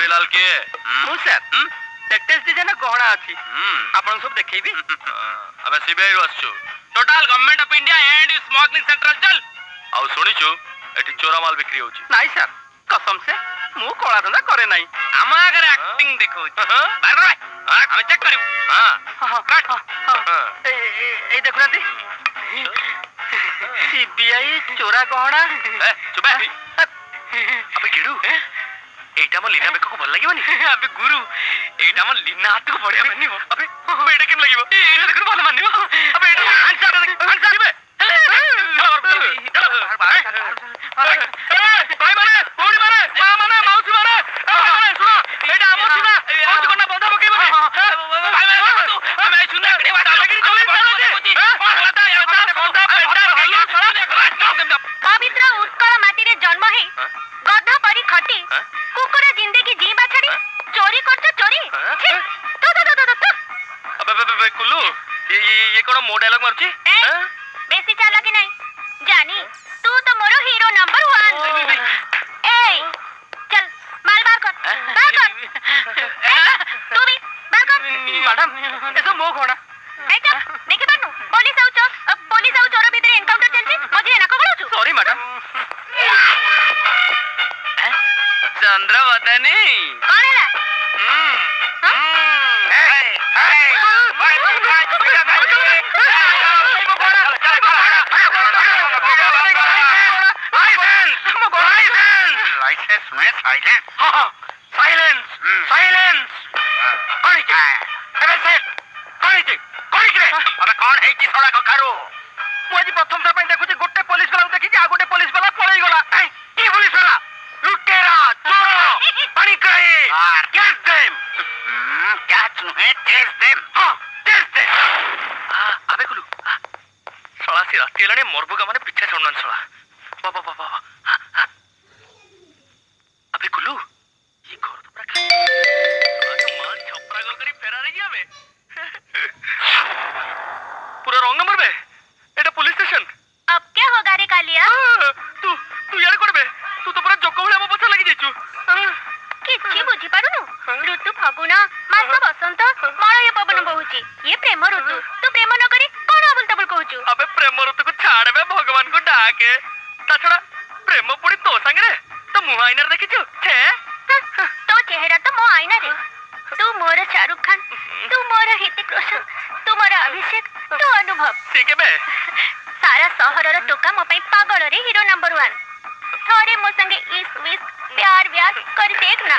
लाल के मु sir latest design गहना अछि आपन सब देखैबी अबे सीबीआई आछो total government of India and smuggling central चल आउ सुनिछु एठी चोरा माल बिक्री होची नाही सर कसम से मु कोला धंदा करे नाही हम अगर एक्टिंग देखौ बार बार हम चेक करिबू हां कट ए देखु नाती सीबीआई चोरा गहना ए चुप अबे गिडू एटा म लीना बेको को भल लागिबनी अबे गुरु एटा म लीना हाथ को बढ़िया मानिबो अबे एटा केम लागिबो एटा देखु भल मानिबो अबे एटा आंसर बे भाई माने ओडी माने मां माने मौसी माने सुनो एटा हमर सुना मौसी कोना बंधा पकेबनी भाई माने तू मैं सुना के वाटा लगी चली पवित्र उत्कल माटी रे जन्म हे गधा परी खटी कुकुरा जिंदगी जीवा छड़ी चोरी करछ चोरी अबे कुल्लू ये कोन मो डायलॉग मारची बेसी चाला कि नहीं जानी तू तो मोरो हीरो नंबर 1 ए चल माल बार कर तू भी बार कर मैडम एसो मो घोड़ा एटा देखि पानु पुलिस आउ चोर भीतर एनकाउंटर चलची मझे ना को बोलछु सॉरी मैडम चंद्रवदनी कौन है लाइसेंस में साइलेंस साइलेंस साइलेंस कौन है अबे सेठ कौन है अबे कौन है की थोड़ा कखारो मु आज प्रथम थर पे देखु जे गोटे पुलिस वाला देखि जे आ गोटे पुलिस वाला पळई गला की पुलिस वाला लुटेरा चोर पानी करे कैच देम कैच नु है टेस देम हां टेस दे अबे कुलू सळा सी राती लाने मोरबुगा माने पीछे छोड़नन सळा बाबा अबे कुलू ये घर तो पूरा खाली माल छपरा गोल करी फेरा रही हमें पूरा रॉन्ग नंबर बे एटा पुलिस स्टेशन अब क्या होगा रे कालिया तू यार करबे तू तो पूरा जोको भले हम पछा लागि जाइछु किछि बुझी पारुनु ऋतु फागुन मास बसंत मलय पवन बहुची ये प्रेम ऋतु तू प्रेम न करी कोन अबुल तबुल कहूछु अबे प्रेम ऋतु को छाड़ बे भगवान को डाके ता छड़ा प्रेम पुड़ी तो संगे रे तो मुह आईना देखिछु छे तो चेहरा तो मो आईना रे तू मोर शाहरुख खान तू मोर ऋतिक रोशन तू मोर अभिषेक तू अनुभव ठीक है बे सारा शहर रो टोका मो पई पागल रे हीरो नंबर 1 थोरे मो संगे इस विस प्यार व्यास कर देखना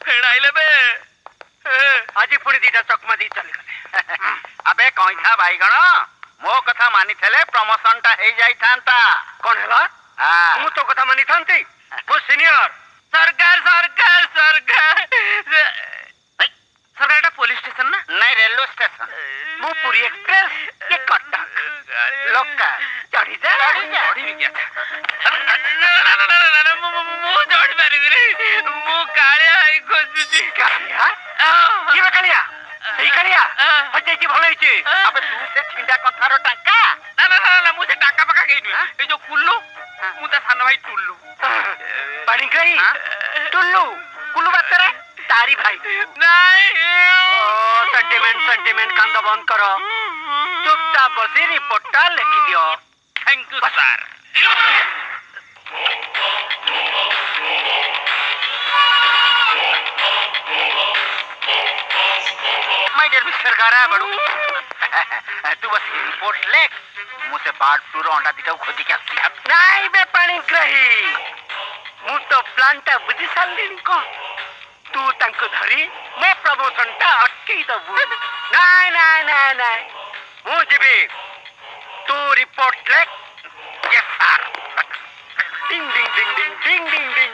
फेड़ आइले बे आजी पुणी दीटा चकमा दी चली गले अबे कहीं था भाई गण मो कथा मानी थले प्रमोशन टा हे जाई थांता कोन हला मु तो कथा मानी थांती मो सीनियर सरकार सरकार पुलिस स्टेशन ना नहीं रेलवे स्टेशन मु पूरी एक्सप्रेस ये कटक लोकल चढ़ी जा चढ़ी भी गया मु चढ़ पारी रे मु कालिया आई खोजुची कालिया की बे कालिया सही कालिया हजे की भलो हिची अबे तू से छिंडा कथारो टाका ना मु से टाका पका गई ए जो कुल्लू मु ता सान भाई टुल्लू पानी गई टुल्लू कुल्लू बातरे तारी भाई नहीं सेंटिमेंट कांदा बंद करो चुपचाप बसी रिपोर्ट लिखी दियो thank you sir my dear mister गारा बड़ू तू बस रिपोर्ट लिख मुझसे बाढ़ फ्लू अंडा दिटा खोजी के आसी नहीं बे पानी ग्रही मु तो प्लांटा बुझी सालिनी को तू तांको धरी मैं प्रमोशन टा अटकी दबु नहीं मु जीबी तू रिपोर्ट लिख यस सर डिंग डिंग डिंग डिंग डिंग डिंग